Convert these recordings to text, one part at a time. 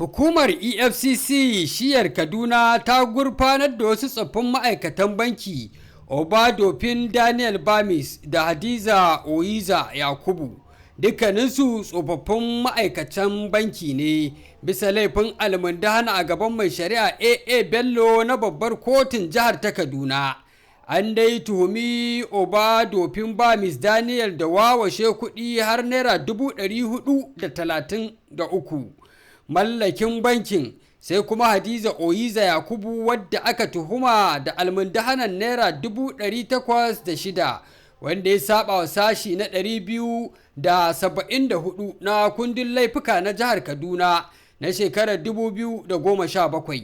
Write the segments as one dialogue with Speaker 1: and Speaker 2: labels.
Speaker 1: Hukumar EFCC shiyar Kaduna ta gurfanar da wasu tsoffin ma'aikatan banki Obadofin Daniel Bamis da Hadiza Oyiza Yakubu, dukkaninsu tsofaffin ma'aikatan banki ne bisa laifin almundahana a gaban mai shari'a AA Bello na babbar kotun jihar ta Kaduna. An dai tuhumi Obadofin Bamis Daniel da wawashe kuɗi har naira 433 mallakin bankin, sai kuma Hadiza Oyiza Yakubu wadda aka tuhuma da almundahanan naira 806 wanda ya saba wa sashi na 274 na kundin laifuka na jihar Kaduna na shekarar 2017.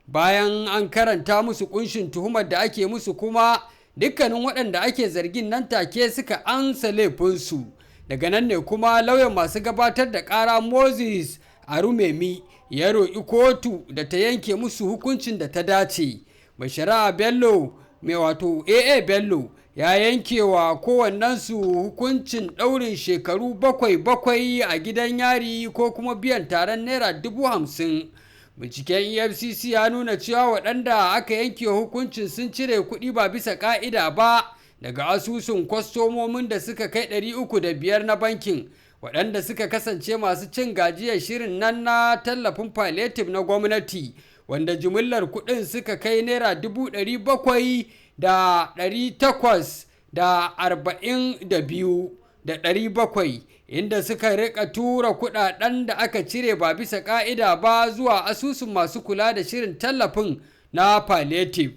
Speaker 1: Bayan an karanta musu kunshin tuhumar da ake musu kuma dukkanin waɗanda ake zargin nan take suka ansa laifinsu. Daga nan ne kuma lauyan masu gabatar da ƙara Moses Arumemi ya roƙi kotu da ta yanke musu hukuncin da ta dace. Mai shari'a Bello mai wato AA Bello ya yanke wa kowannensu hukuncin ɗaurin shekaru 7 a gidan yari ko kuma biyan taron naira 50,000. Binciken EFCC ya nuna cewa waɗanda aka yanke hukuncin sun cire kuɗi ba bisa ƙa'ida ba daga asusun kwastomomin da suka kai 305 na bankin, waɗanda suka kasance masu cin gajiyar shirin nan na tallafin palliative na gwamnati, wanda jimillar kuɗin suka kai naira 700,842,700, inda suka rika tura kuɗaɗen da aka cire ba bisa ƙa'ida ba zuwa asusun masu kula da shirin tallafin na palliative.